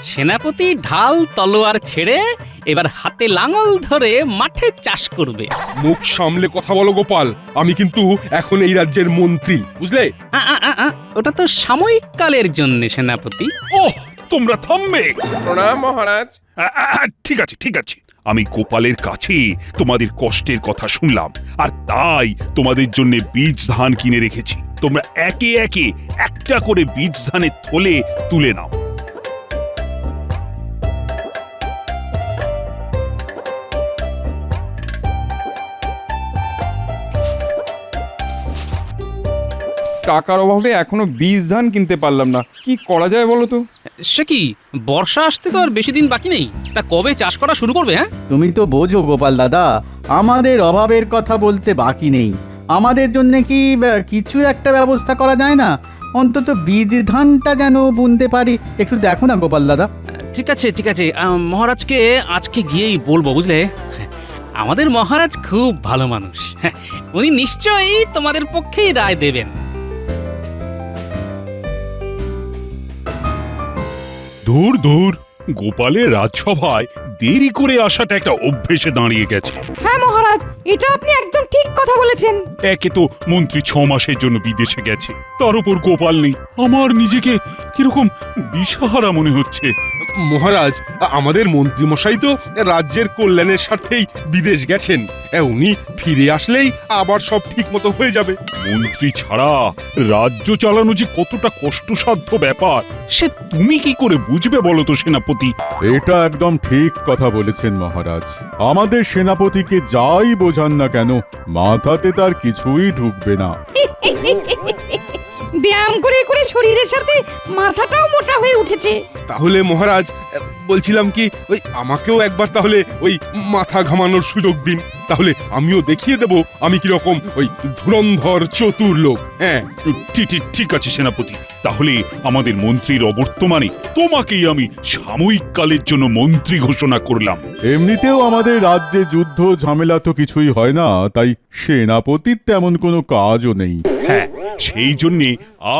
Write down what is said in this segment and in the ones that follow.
সেনাপতি ঢাল তলোয়ার ছেড়ে এবার হাতে লাঙল ধরে মাঠে চাষ করবে। মুখ সামলে কথা বলো গোপাল, আমি কিন্তু এখন এই রাজ্যের মন্ত্রী, বুঝলে? ওটা তো সাময়িক কালের জন্য সেনাপতি। ওহ, তোমরা থামবে। প্রণাম মহারাজ। ঠিক আছে ঠিক আছে, আমি গোপালের কাছে তোমাদের কষ্টের কথা শুনলাম, আর তাই তোমাদের জন্য বীজ ধান কিনে রেখেছি। তোমরা একে একে একটা করে বীজ ধানের থলে তুলে নাও। টাকার অভাবে এখনো বীজ ধান কিনতে পারলাম না, কি করা যায় বলো তো? সে কি, বর্ষা আসতে তো আর বেশি দিন বাকি নেই, তা কবে চাষ করা শুরু করবে? হ্যাঁ, তুমি তো বোঝো গোপাল দাদা, আমাদের অভাবের কথা বলতে বাকি নেই। আমাদের জন্য কি কিছু একটা ব্যবস্থা করা যায় না? অন্তত বীজ ধানটা যেন বুনতে পারি, একটু দেখো না গোপাল দাদা। ঠিক আছে ঠিক আছে, মহারাজকে আজকে গিয়েই বলবো, বুঝলে? আমাদের মহারাজ খুব ভালো মানুষ, উনি নিশ্চয়ই তোমাদের পক্ষেই রায় দেবেন। দূর দূর, গোপালের রাজসভায় দেরি করে আসাটা একটা অভ্যেসে দাঁড়িয়ে গেছে। হ্যাঁ মহারাজ, এটা আপনি একদম ঠিক কথা বলেছেন। একে তো মন্ত্রী 6 মাসের জন্য বিদেশে গেছে, তার উপর গোপাল নেই। আমার নিজেকে কিরকম দিশাহারা মনে হচ্ছে। মহারাজ, আমাদের মন্ত্রী মশাই তো রাজ্যের কল্যাণের স্বার্থেই বিদেশ গেছেন। উনি ফিরে আসলেই আবার সব ঠিক মতো হয়ে যাবে। মন্ত্রী ছাড়া রাজ্য চালানো যে কতটা কষ্টসাধ্য ব্যাপার, সে তুমি কি করে বুঝবে বলো তো সেনাপতি? এটা একদম ঠিক কথা বলেছেন মহারাজ। আমাদের সেনাপতিকে যাই বোঝান না কেন, মাথাতে তার কিছুই ঢুকবে না। ব্যায়াম করে করে শরীরের সাথে মাথাটাও মোটা হয়ে উঠেছে। তাহলে মহারাজ, বলছিলাম কি, ওই আমাকেও একবার তাহলে ওই মাথা ঘামানোর সুযোগ দিন, তাহলে আমিও দেখিয়ে দেব আমি কিরকম ওই ধুরন্ধর চতুর লোক। হ্যাঁ, ঠিক আছে সেনাপতি, তাহলে আমাদের মন্ত্রীর অবর্তমানে তোমাকেই আমি সাময়িক কালের জন্য মন্ত্রী ঘোষণা করলাম। এমনিতেও আমাদের রাজ্যে যুদ্ধ ঝামেলা তো কিছুই হয় না, তাই সেনাপতির তেমন কোনো কাজও নেই। হ্যাঁ, সেই জন্যে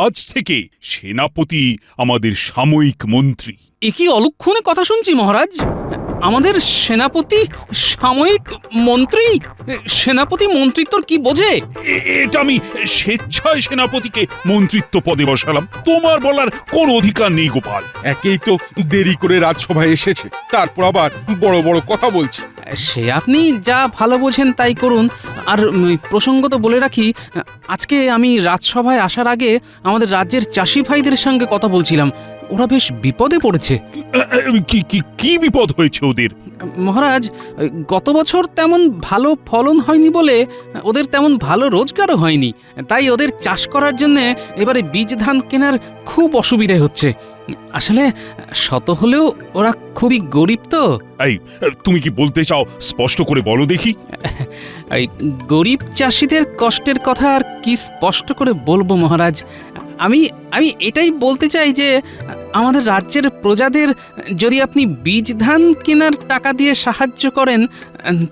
আজ থেকে সেনাপতি আমাদের সাময়িক মন্ত্রী। এ কি অলক্ষণে কথা শুনছি মহারাজ? আমাদের সেনাপতি সাময়িক মন্ত্রী? সেনাপতি মন্ত্রিত্বর কি বোঝে? এটা আমি স্বেচ্ছায় সেনাপতিকে মন্ত্রিত্ব পদে বসালাম, তোমার বলার কোনো অধিকার নেই গোপাল। একেই তো দেরি করে রাজসভায় এসেছে, তারপর আবার বড় বড় কথা বলছে। সে আপনি যা ভালো বোঝেন তাই করুন। আর প্রসঙ্গত বলে রাখি, আজকে আমি রাজসভায় আসার আগে আমাদের রাজ্যের চাষি ভাইদের সঙ্গে কথা বলছিলাম, ওরা বেশ বিপদে পড়েছে। কি বিপদ হয়েছে ওদের? মহারাজ, গত বছর তেমন ভালো ফলন হয়নি বলে ওদের তেমন ভালো রোজগারও হয়নি, তাই ওদের চাষ করার জন্য এবারে বীজ ধান কেনার খুব অসুবিধে হচ্ছে। আসলে শত হলেও ওরা খুবই গরিব তো। এই, তুমি কি বলতে চাও স্পষ্ট করে বলো দেখি। এই গরিব চাষিদের কষ্টের কথা আর কি স্পষ্ট করে বলবো মহারাজ? আমি এটাই বলতে চাই যে আমাদের রাজ্যের প্রজাদের যদি আপনি বীজ ধান কেনার টাকা দিয়ে সাহায্য করেন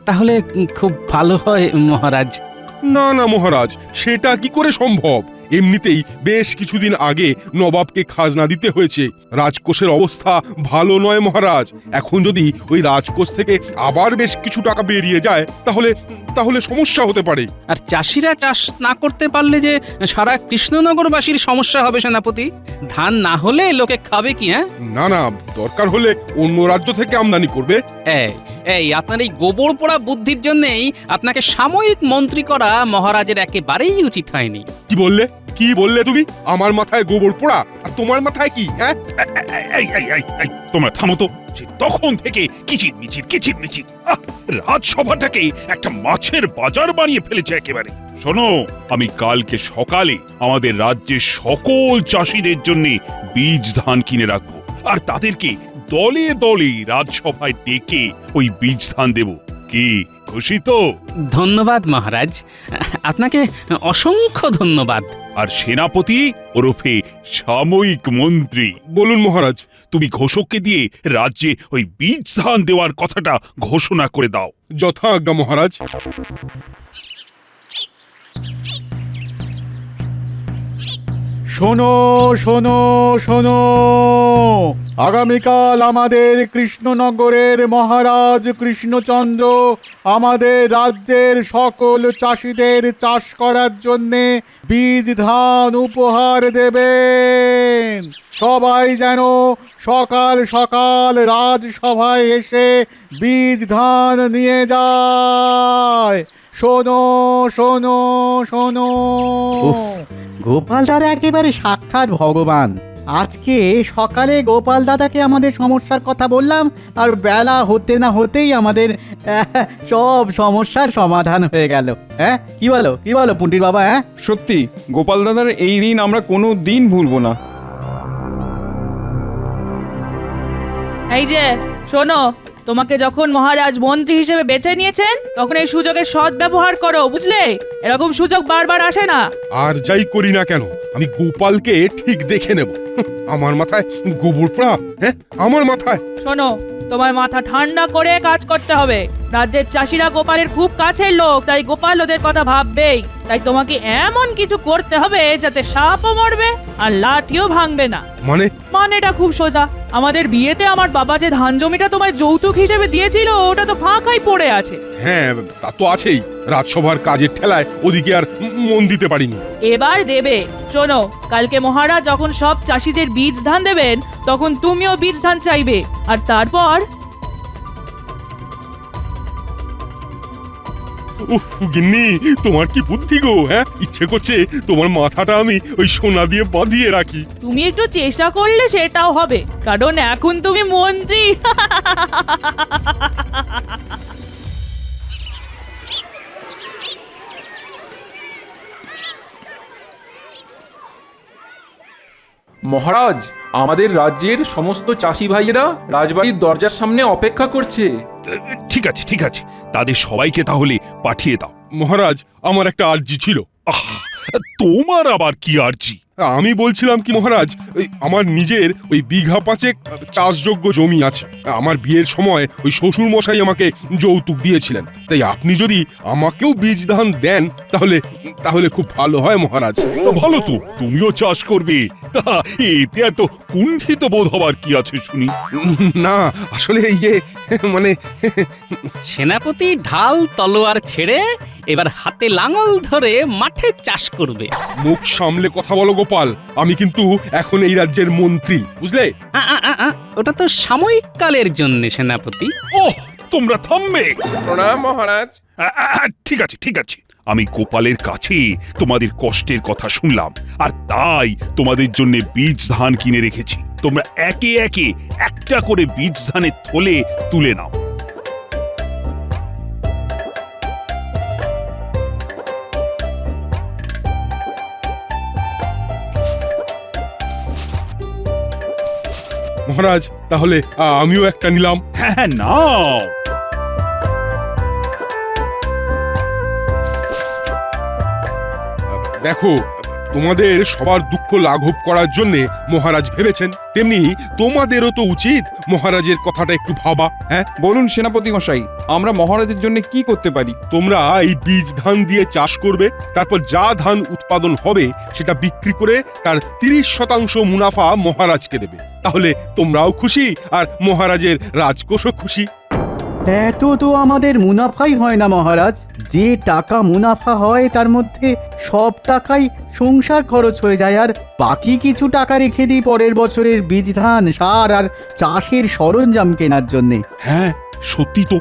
তাহলে খুব ভালো হয় মহারাজ। না না মহারাজ, সেটা কি করে সম্ভব? এমনিতেই বেশ কিছুদিন আগে নবাবকে খাজনা দিতে হয়েছে। রাজকোষের অবস্থা ভালো নয় মহারাজ। এখন যদি ওই রাজকোষ থেকে আবার বেশ কিছু টাকা বেরিয়ে যায় তাহলে সমস্যা হতে পারে। আর চাষিরা চাষ না করতে পারলে যে সারা কৃষ্ণনগরবাসীর সমস্যা হবে সেনাপতি। ধান না হলে লোকে খাবে কি? না না, দরকার হলে অন্য রাজ্য থেকে আমদানি করবে। এই আপনার এই গোবর পোড়া বুদ্ধির জন্যই আপনাকে সাময়িক মন্ত্রী করা মহারাজের একেবারেই উচিত হয়নি। কি বললে তুমি? আমার মাথায় গোবর পোড়া, আর তোমার মাথায় কি? হ্যাঁ, এই, তোমরা থামো তো। তখন থেকে কিচিরমিচির রাজসভাটাকে একটা মাছের বাজার বানিয়ে ফেলেছে একেবারে। শোনো, আমি কালকে সকালে আমাদের রাজ্যের সকল চাষিদের জন্য বীজ ধান কিনে রাখবো, আর তাদেরকে দলে দলে রাজসভায় ডেকে ওই বীজ ধান দেব। কি খুশি তো? ধন্যবাদ মহারাজ, আপনাকে অসংখ্য ধন্যবাদ। আর সেনাপতি ওরফে সাময়িক মন্ত্রী, বলুন মহারাজ। তুমি ঘোষককে দিয়ে রাজ্যে ওই বীজ ধান দেওয়ার কথাটা ঘোষণা করে দাও। যথাজ্ঞা মহারাজ। শোনো শোনো শোনো, আগামীকাল আমাদের কৃষ্ণনগরের মহারাজ কৃষ্ণচন্দ্র আমাদের রাজ্যের সকল চাষিদের চাষ করার জন্যে বীজ ধান উপহার দেবেন। সবাই যেন সকাল সকাল রাজসভায় এসে বীজ ধান নিয়ে যায়। শোনো শোনো শোনো। উফ, গোপাল দাদা একেবারে সাক্ষাৎ ভগবান। আজকে সকালে গোপাল দাদাকে আমাদের সমস্যার কথা বললাম, আর বেলা হতে না হতেই আমাদের সব সমস্যার সমাধান হয়ে গেল। হ্যাঁ, কি বলো পুন্টির বাবা? হ্যাঁ, সত্যি গোপাল দাদার এই ঋণ আমরা কোনো দিন ভুলবো না। এই যে শোনো, তোমাকে যখন মহারাজ মন্ত্রী হিসেবে বেছে নিয়েছেন তখন এই সুযোগের সৎ ব্যবহার করো, বুঝলে? এরকম সুযোগ বারবার আসে না। আর যাই করি না কেন, আমি গোপালকে ঠিক দেখে নেব। আমার মাথায় গোবর পোড়া, হ্যাঁ, আমার মাথায়। শোনো, তোমার মাথা ঠান্ডা করে কাজ করতে হবে। রাজ্যের চাষিরা গোপালের খুব কাছের লোক, তাই গোপাল ওদের কথা ভাববেই। তাই তোমাকে এমন কিছু করতে হবে যাতে সাপও মরবে আর লাঠিও ভাঙবে না। মানেটা খুব সোজা। আমাদের বিয়েতে আমার বাবা যে ধান জমিটা তোমায় যৌতুক হিসেবে দিয়েছিল ওটা তো ফাঁকাই পড়ে আছে। হ্যাঁ, তা তো আছেই। রাজসভার কাজের ঠেলায় ওদিকে আর মন দিতে পারিনি। এবার দেবে। শোনো, কালকে মহারাজ যখন সব চাষিদের বীজ ধান দেবেন তখন তুমিও বীজ ধান চাইবে, আর তারপর উহ, গিন্নি, তোমার কি বুদ্ধি গো! হ্যাঁ, ইচ্ছে করছে তোমার মাথাটা আমি ওই সোনা দিয়ে বাঁধিয়ে রাখি। তুমি একটু চেষ্টা করলে সেটাও হবে, কারণ এখন তুমি মন্ত্রী। মহারাজ, আমাদের রাজ্যের সমস্ত চাষি ভাইয়েরা রাজবাড়ির দরজার সামনে অপেক্ষা করছে। ঠিক আছে ঠিক আছে, তাদের সবাইকে তাহলে পাঠিয়ে দাও। মহারাজ, আমার একটা আর্জি ছিল। আহ, তোমার আবার কি আর্জি? আমি বলছিলাম কি মহারাজ, আমার নিজের ওই বিঘা পাঁচেক চাষযোগ্য জমি আছে। আমার বিয়ের সময় ওই শ্বশুর মশাই আমাকে যৌতুক দিয়েছিলেন। তাই আপনি যদি আমাকেও বীজ ধান দেন তাহলে তাহলে খুব ভালো হয় মহারাজ। তো ভালো তো, তুমিও চাষ করবে। তা এতে এত কুণ্ঠিত বোধ হবার কি আছে শুনি? না, আসলে মানে সেনাপতি ঢাল তলোয়ার ছেড়ে এবার হাতে লাঙল ধরে মাঠে চাষ করবে। মুখ সামলে কথা বলো গোপাল, আমি কিন্তু এখন এই রাজ্যের মন্ত্রী, বুঝলে? ওটা তো সাময়িক কালের জন্য সেনাপতি। ওহ, তোমরা থামবে। প্রণাম মহারাজ। ঠিক আছে ঠিক আছে, আমি গোপালের কাছে তোমাদের কষ্টের কথা শুনলাম, আর তাই তোমাদের জন্য বীজ ধান কিনে রেখেছি। তোমরা একে একে একটা করে বীজ ধানের থলে তুলে নাও। মহারাজ, তাহলে আমিও একটা নিলাম। হ্যাঁ, নাও। দেখো, তোমাদের সবার দুঃখ লাঘব করার জন্য মহারাজ ভেবেছেন, তেমনি তোমাদেরও তো উচিত মহারাজের কথাটা একটু ভাবা। হ্যাঁ, বলুন সেনাপতি মশাই, আমরা মহারাজের জন্য কি করতে পারি? তোমরা এই বীজ ধান দিয়ে চাষ করবে, তারপর যা ধান উৎপাদন হবে সেটা বিক্রি করে তার 30% মুনাফা মহারাজকে দেবে। তাহলে তোমরাও খুশি আর মহারাজের রাজকোষও খুশি। এত তো আমাদের মুনাফাই হয় না মহারাজ। যে টাকা মুনাফা হয় তার মধ্যে সব টাকাই সংসার খরচ হয়ে যায়, আর বাকি কিছু টাকা রেখে দিই পরের বছরের বীজ ধান, সার আর চাষের সরঞ্জাম কেনার জন্যে। হ্যাঁ, সত্যি তো।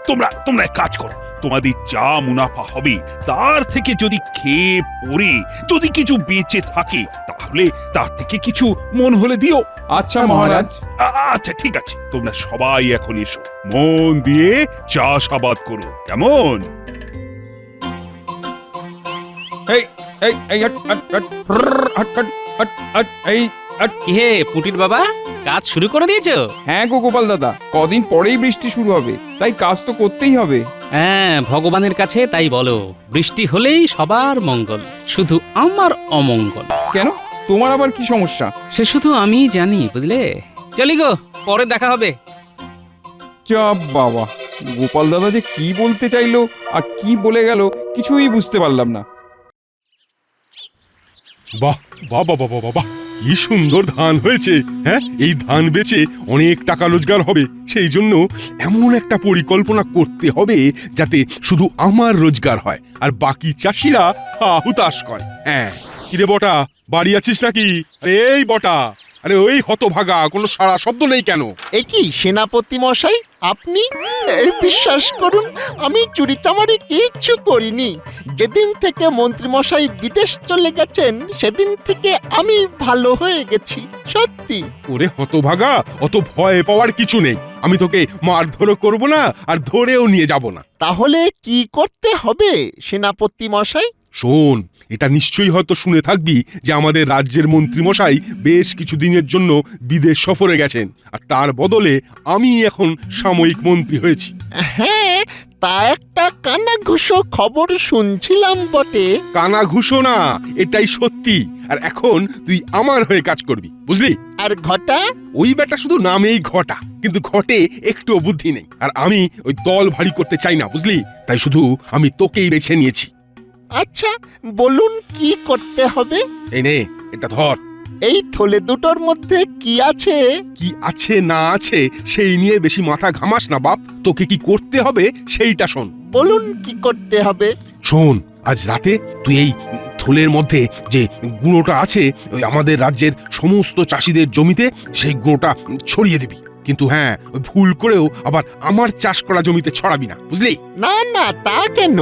তোমরা তোমরা এক কাজ করো, তোমাদের যা মুনাফা হবে তার থেকে যদি খেয়ে পরে যদি কিছু বেঁচে থাকে তাহলে তার থেকে কিছু মন হলে দিও। আচ্ছা মহারাজ। আচ্ছা ঠিক আছে, তোমরা সবাই এখন এসো, মন দিয়ে চাষাবাদ করো, কেমন? এই এই এই hot hot hot hot hot hot hot এই হট। কি হে পুটির বাবা, কাজ শুরু করে দিয়েছো? হ্যাঁ গো গোপাল দাদা, কদিন পরেই বৃষ্টি শুরু হবে, তাই কাজ তো করতেই হবে। হ্যাঁ, ভগবানের কাছে তাই বলো, বৃষ্টি হলেই সবার মঙ্গল, শুধু আমার অমঙ্গল। কেন, তোমার আবার কি সমস্যা? সে শুধু আমিই জানি, বুঝলে? চলি গো, পরে দেখা হবে। যা বাবা, গোপাল দাদা যে কি বলতে চাইলো আর কি বলে গেল কিছুই বুঝতে পারলাম না। বাহ বাহ বাহ বাহ বাহ, কি সুন্দর ধান হয়েছে। হ্যাঁ, এই ধান বেচে অনেক টাকা রোজগার হবে। সেই জন্য এমন একটা পরিকল্পনা করতে হবে যাতে শুধু আমার রোজগার হয় আর বাকি চাষিরা হুতাশ করে। হ্যাঁ, কিরে বটা, বাড়ি আছিস নাকি? আরে এই বটা, আরে ওই হতভাগা, কোনো সারা শব্দ নেই কেন? এ কি সেনাপতি মশাই, আপনি? এই বিশ্বাস করুন, আমি চুরি চামারি কিচ্ছু করিনি। যেদিন থেকে মন্ত্রী মশাই বিদেশ চলে গেছেন সেদিন থেকে আমি ভালো হয়ে গেছি, সত্যি। ওরে হতভাগা, অত ভয় পাওয়ার কিছু নেই। আমি তোকে মারধরও করবো না আর ধরেও নিয়ে যাব না। তাহলে কি করতে হবে সেনাপতি মশাই? শোন, এটা নিশ্চয়ই হয়তো শুনে থাকবি যে আমাদের রাজ্যের মন্ত্রী মশাই বেশ কিছুদিনের জন্য বিদেশ সফরে গেছেন, আর তার বদলে আমি এখন সাময়িক মন্ত্রী হয়েছি। হ্যাঁ, তা একটা কানাঘুষো খবর শুনছিলাম বটে। কানা ঘুষো না, এটাই সত্যি। আর এখন তুই আমার হয়ে কাজ করবি, বুঝলি? আর ঘটা? ওই বেটা শুধু নামেই ঘটা, কিন্তু ঘটে একটুও বুদ্ধি নেই। আর আমি ওই দল ভারী করতে চাই না, বুঝলি? তাই শুধু আমি তোকেই বেছে নিয়েছি। আচ্ছা, বলুন কি করতে হবে? এই নে, এটা ধর। এই থলে দুটোর মধ্যে কি আছে? কি আছে না আছে সেই নিয়ে বেশি মাথা ঘামাস না বাপ। তোকে কি করতে হবে সেইটা শোন। বলুন কি করতে হবে? শোন, আজ রাতে তুই এই থলের মধ্যে যে গুঁড়োটা আছে ওই আমাদের রাজ্যের সমস্ত চাষিদের জমিতে সেই গুঁড়োটা ছড়িয়ে দিবি। কিন্তু হ্যাঁ, ওই ভুল করেও আবার আমার চাষ করা জমিতে ছড়াবি না, বুঝলি? না না, তা কেন?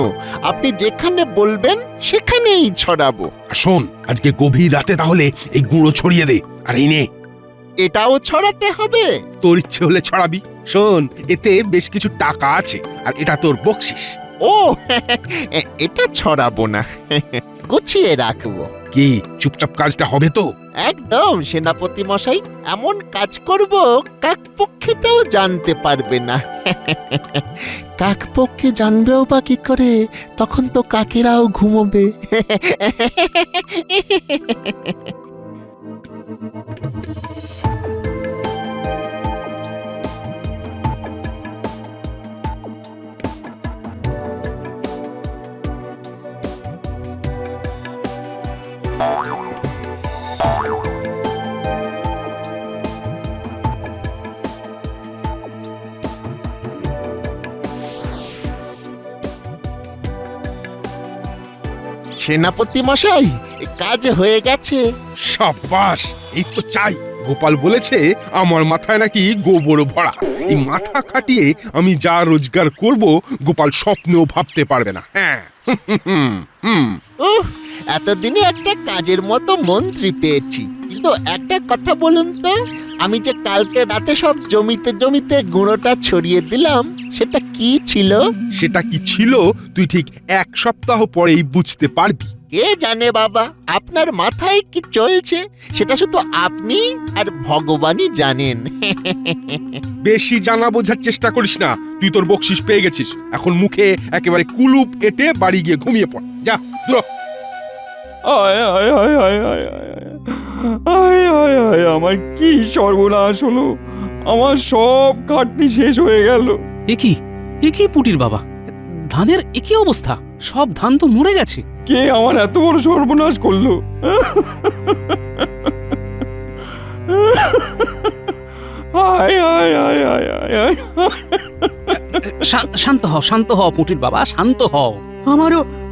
আপনি যেখানে বলবেন সেখানেই ছড়াবো। আর শোন, আজকে গভীর রাতে তাহলে এই গুঁড়ো ছড়িয়ে দে। আর এই নে, এটাও ছড়াতে হবে? তোর ইচ্ছে হলে ছড়াবি। শোন, এতে বেশ কিছু টাকা আছে আর এটা তোর বকশিস। ও এটা ছড়াবো না, গুছিয়ে রাখবো। কি চুপচাপ কাজটা হবে তো? একদম সেনাপতি মশাই, এমন কাজ করব কাকপক্ষীতেও জানতে পারবে না। কাকপক্ষী জানবেও বা কি করে? তখন তো কাকেরাও ঘুমোবে। সেনাপতি মশাই, কাজ হয়ে গেছে। সাবাস, এই তো চাই। গোপাল বলেছে আমার মাথায় নাকি গোবর ভরা। এই মাথা খাটিয়ে আমি যা রোজগার করব গোপাল স্বপ্নেও ভাবতে পারবে না। হ্যাঁ, উহ, এতদিনে একটা কাজের মতো মন্ত্রী পেয়েছি। কিন্তু একটা কথা বলুন তো, আমি যে কালকে রাতে সব জমিতে জমিতে গুঁড়োটা ছড়িয়ে দিলাম, সেটা কি ছিল? সেটা কি ছিল তুই ঠিক এক সপ্তাহ পরেই বুঝতে পারবি। কে জানে বাবা, আপনার মাথায় কি চলছে সেটা শুধু আপনি আর ভগবানই জানেন। বেশি জানা বোঝার চেষ্টা করিস না। তুই তোর বকশিস পেয়ে গেছিস, এখন মুখে একেবারে কুলুপ এঁটে বাড়ি গিয়ে ঘুমিয়ে পড়। যা, দূর হ। আয় আয় আয় আয় আয় আয় আয় আয় আয়, আমার কি সর্বনাশ হলো! আমার সব খাটনি শেষ হয়ে গেল। এ কি পুটির বাবা, ধানের একই অবস্থা? সব ধান তো মরে গেছে। কে আমার এত বড় সর্বনাশ করলো? আয় আয় আয় আয় আয় আয়। শান্ত হও পুটির বাবা, শান্ত হও।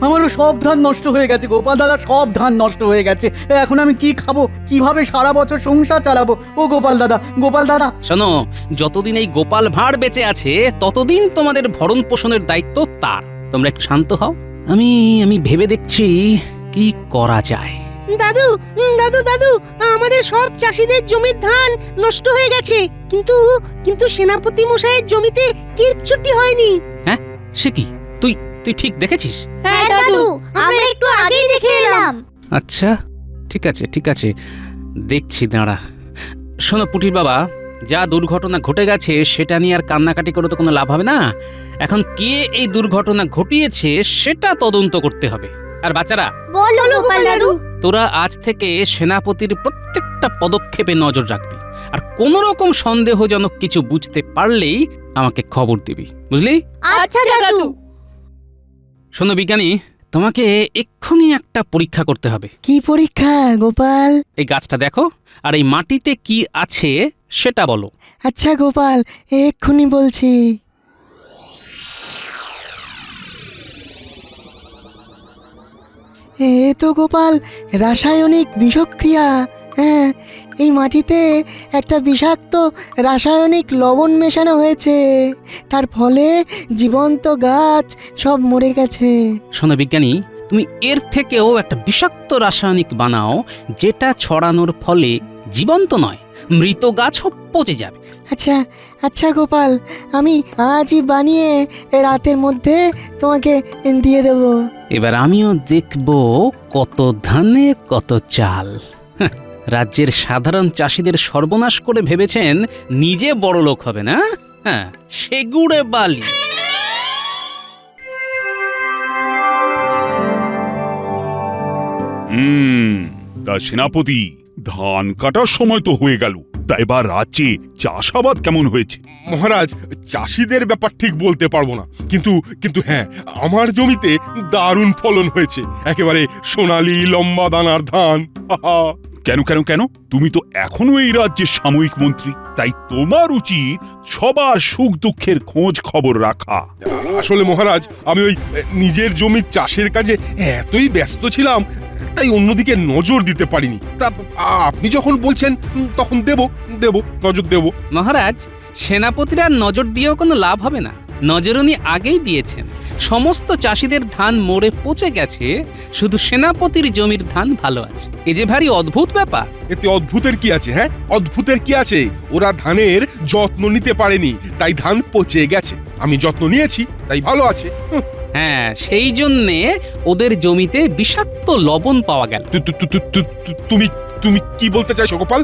আমারও সব ধান নষ্ট হয়ে গেছে গোপাল দাদা, সব ধান নষ্ট হয়ে গেছে। এখন আমি কি খাবো, কিভাবে সারা বছর সংসার চালাবো? ও গোপাল দাদা। শোনো, যতদিন এই গোপাল ভাঁড় বেঁচে আছে ততদিন তোমাদের ভরণ পোষণের দায়িত্ব তার। তোমরা একটু শান্ত হও, আমি ভেবে দেখছি কি করা যায়। দাদু আমাদের সব চাষিদের জমির ধান নষ্ট হয়ে গেছে, কিন্তু সেনাপতি মশাইয়ের জমিতে কিচ্ছুটি হয়নি। হ্যাঁ, সে কি? তুই ঠিক দেখেছিস? হ্যাঁ দাদু, আমরা একটু আগেই দেখে এলাম। আচ্ছা, ঠিক আছে, দেখছি, দাঁড়া। শোনো পুটির বাবা, যা দুর্ঘটনা ঘটে গেছে সেটা নিয়ে আর কান্নাকাটি করে তো কোনো লাভ হবে না। এখন কে এই দুর্ঘটনা ঘটিয়েছে সেটা তদন্ত করতে হবে। আর বাচ্চারা, বলো গোপাল দাদু। তোরা আজ থেকে সেনাপতির প্রত্যেকটা পদক্ষেপে নজর রাখবি, আর কোনো রকম সন্দেহজনক কিছু বুঝতে পারলেই আমাকে খবর দিবি, বুঝলি? আচ্ছা দাদু। শোনো বিজ্ঞানী, তোমাকে এক্ষুনি একটা পরীক্ষা করতে হবে। কি পরীক্ষা গোপাল? এই গাছটা দেখো, আর এই মাটিতে কি আছে সেটা বলো। আচ্ছা গোপাল, এক্ষুনি বলছি। এ তো গোপাল রাসায়নিক বিষক্রিয়া। হ্যাঁ, এই মাটিতে একটা বিষাক্ত রাসায়নিক লবণ মেশানো হয়েছে, তার ফলে জীবন্ত গাছ সব মরে গেছে। শোনো বিজ্ঞানী, তুমি এর থেকেও একটা বিষাক্ত রাসায়নিক বানাও, যেটা ছড়ানোর ফলে জীবন্ত নয়, মৃত গাছও পচে যাবে। আচ্ছা আচ্ছা গোপাল, আমি আজই বানিয়ে রাতের মধ্যে তোমাকে দিয়ে দেব। এবার আমিও দেখব কত ধানে কত চাল। হাহ, রাজ্যের সাধারণ চাষিদের সর্বনাশ করে ভেবেছেন নিজে বড় লোক হবে না? হ্যাঁ, সেগুড়ে বালি। তা সেনাপতি, ধান কাটার সময় তো হয়ে গেল, তা এবার রাজ্যে চাষাবাদ কেমন হয়েছে? মহারাজ, চাষিদের ব্যাপার ঠিক বলতে পারবো না, কিন্তু কিন্তু হ্যাঁ, আমার জমিতে দারুণ ফলন হয়েছে। একেবারে সোনালী লম্বা দানার ধান। হাহা। কেন কেন কেন? তুমি তো এখনো এই রাজ্যের সাময়িক মন্ত্রী, তাই তোমার উচিত সবার সুখ দুঃখের খোঁজ খবর রাখা। আসলে মহারাজ, আমি ওই নিজের জমির চাষের কাজে এতই ব্যস্ত ছিলাম, তাই অন্যদিকে নজর দিতে পারিনি। তা আপনি যখন বলছেন তখন দেব নজর দেব। মহারাজ, সেনাপতিরা নজর দিয়েও কোনো লাভ হবে না। নজর উনি আগেই দিয়েছেন। সমস্ত চাষিদের ধান মরে পচে গেছে, শুধু সেনাপতির জমির ধান ভালো আছে। এ যে ভারী অদ্ভুত ব্যাপার। এতে অদ্ভুতের কি আছে? হ্যাঁ, অদ্ভুতের কি আছে? ওরা ধানের যত্ন নিতে পারেনি, তাই ধান পচে গেছে। আমি যত্ন নিয়েছি, তাই ভালো আছে। হ্যাঁ, সেই জন্যে ওদের জমিতে বিষাক্ত লবণ পাওয়া গেল। তুমি তুমি কি বলতে চাইছো গোপাল?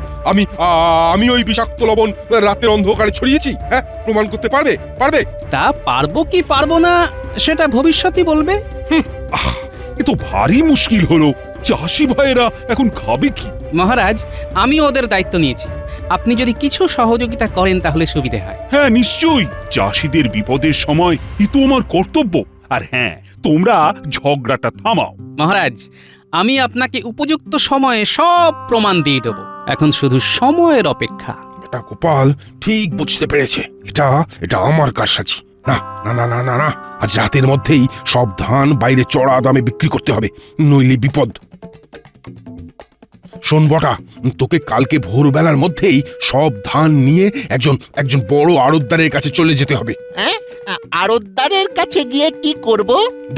আমি ওই বিষাক্ত লবণ রাতের অন্ধকারে ছড়িয়েছি? হ্যাঁ, প্রমাণ করতে পারবে? তা পারবো কি পারবো না সেটা ভবিষ্যতই বলবে। এ তো ভারী মুশকিল হলো। চাষি ভাইয়েরা এখন খাবে কি? মহারাজ, আমি ওদের দায়িত্ব নিয়েছি। আপনি যদি কিছু সহযোগিতা করেন তাহলে সুবিধে হয়। হ্যাঁ, নিশ্চয়ই। চাষিদের বিপদের সময় এ তো আমার কর্তব্য। আর হ্যাঁ, তোমরা ঝগড়াটা থামাও। মহারাজ, আমি আপনাকে উপযুক্ত সময়ে সব প্রমাণ দিয়ে দেব। এখন শুধু সময়ের অপেক্ষা। এটা গোপাল ঠিক বুঝতে পেরেছে। এটা আমার কারসাজি। না না না না না না, আজ রাতের মধ্যেই সব ধান বাইরে চড়া দামে বিক্রি করতে হবে, নইলে বিপদ। শোন বটা, তোকে কালকে ভোরবেলার মধ্যেই সব ধান নিয়ে একজন বড় আড়তদারের কাছে চলে যেতে হবে। হ্যাঁ, আড়তদারের কাছে গিয়ে কি করব?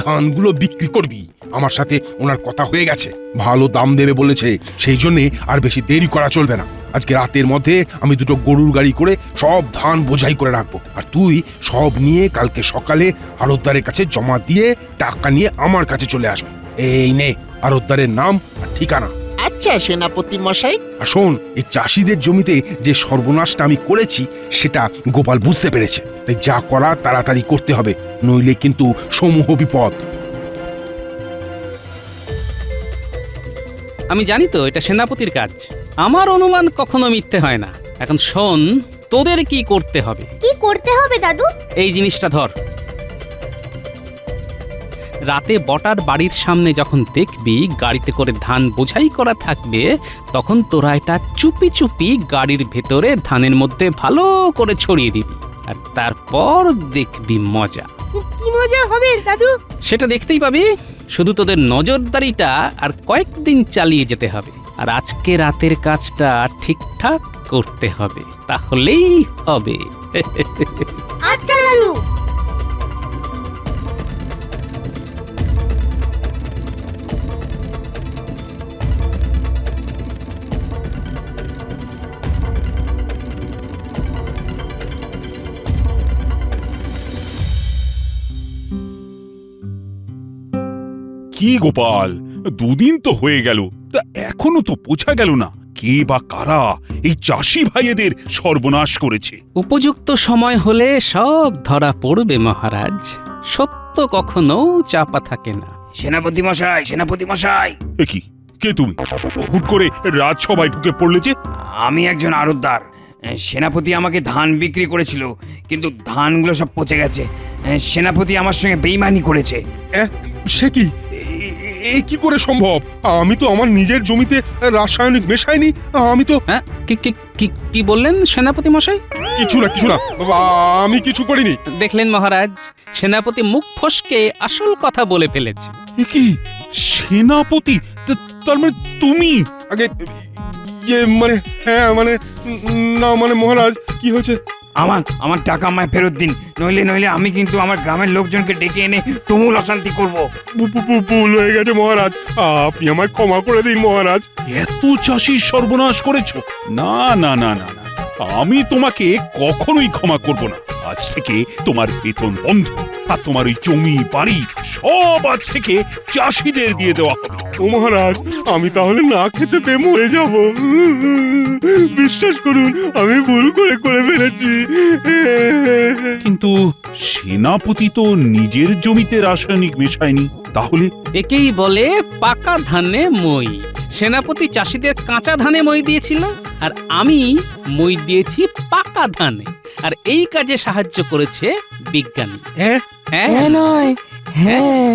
ধানগুলো বিক্রি করবি। আমার সাথে ওনার কথা হয়ে গেছে, ভালো দাম দেবে বলেছে। সেই জন্যে আর বেশি দেরি করা চলবে না। আজকে রাতের মধ্যে আমি দুটো গরুর গাড়ি করে সব ধান বোঝাই করে রাখবো, আর তুই সব নিয়ে কালকে সকালে আড়তদারের কাছে জমা দিয়ে টাকা নিয়ে আমার কাছে চলে আসবি। এই নে আড়তদারের নাম আর ঠিকানা। আচ্ছা সেনাপতি মশাই। আর শোন, এই চাষিদের জমিতে যে সর্বনাশটা আমি করেছি সেটা গোপাল বুঝতে পেরেছে, তাই যা করা তাড়াতাড়ি করতে হবে, নইলে কিন্তু সমূহ বিপদ। আমি জানি তো এটা সেনাপতির কাজ। আমার অনুমান কখনো মিথ্যে হয় না। এখন শোন, তোদের কি করতে হবে। কি করতে হবে দাদু? এই জিনিসটা ধর। রাতে বটার বাড়ির সামনে যখন দেখবি গাড়িতে করে ধান বোঝাই করা থাকবে, তখন তোরা এটা চুপি চুপি গাড়ির ভেতরে ধানের মধ্যে ভালো করে ছড়িয়ে দিবি, আর তারপর দেখবি মজা। কি মজা হবে দাদু? সেটা দেখতেই পাবি। শুধু তোদের নজরদারিটা আর কয়েকদিন চালিয়ে যেতে হবে, আর আজকে রাতের কাজটা ঠিকঠাক করতে হবে, তাহলেই হবে। আচ্ছা দাদু। কি গোপাল, দুদিন তো হয়ে গেল, তা এখনো তো বোঝা গেল না কে বা কারা এই চাষি ভাইয়েদের সর্বনাশ করেছে। উপযুক্ত সময় হলে সব ধরা পড়বে মহারাজ। সত্য কখনো চাপা থাকে না। সেনাপতি মশাই। এ কি, কে তুমি? হুট করে রাজসভায় ঢুকে পড়লে যে? আমি একজন আড়তদার। সেনাপতি আমাকে ধান বিক্রি করেছিল, কিন্তু ধানগুলো সব পচে গেছে। সেনাপতি আমার সঙ্গে বেইমানি করেছে। সে কি এ কি করে সম্ভব? আমি তো আমার নিজের জমিতে রাসায়নিক মেশাইনি। আমি তো হ্যাঁ কি কি কি কি বললেন সেনাপতি মশাই? কিছু না বাবা, আমি কিছু করিনি। দেখলেন মহারাজ, সেনাপতি মুখ ফসকে আসল কথা বলে ফেলেছে। এ কি সেনাপতি? তার মানে তুমি? আগে মানে হ্যাঁ মানে না মানে মহারাজ, কি হয়েছে? আমার টাকা আমায় ফেরত দিন, নইলে আমি কিন্তু আমার গ্রামের লোকজনকে ডেকে এনে তুমুল অশান্তি করব। ভুল হয়ে গেছে মহারাজ, আপনি আমায় ক্ষমা করে দিন মহারাজ। এত চাষির সর্বনাশ করেছো? না না না না না, আমি তোমাকে কখনোই ক্ষমা করব না। আজ থেকে তোমার বেতন বন্ধ, আর তোমার ওই জমি বাড়ি সব আজ থেকে চাষিদের দিয়ে দেওয়া হবে। ও মহারাজ, আমি তাহলে না খেতে পেয়ে মরে যাব। বিশ্বাস করুন, আমি ভুল করে ফেলেছি। কিন্তু সেনাপতি তো নিজের জমিতে রাসায়নিক মেশায়নি, তাহলে? একেই বলে পাকা ধানে মই। সেনাপতি চাষিদের কাঁচা ধানে মই দিয়েছিল, আর আমি মই দিয়েছি পাকা ধানে। আর এই কাজে সাহায্য করেছে বিজ্ঞানী। হ্যাঁ হ্যাঁ হ্যাঁ নয় হ্যাঁ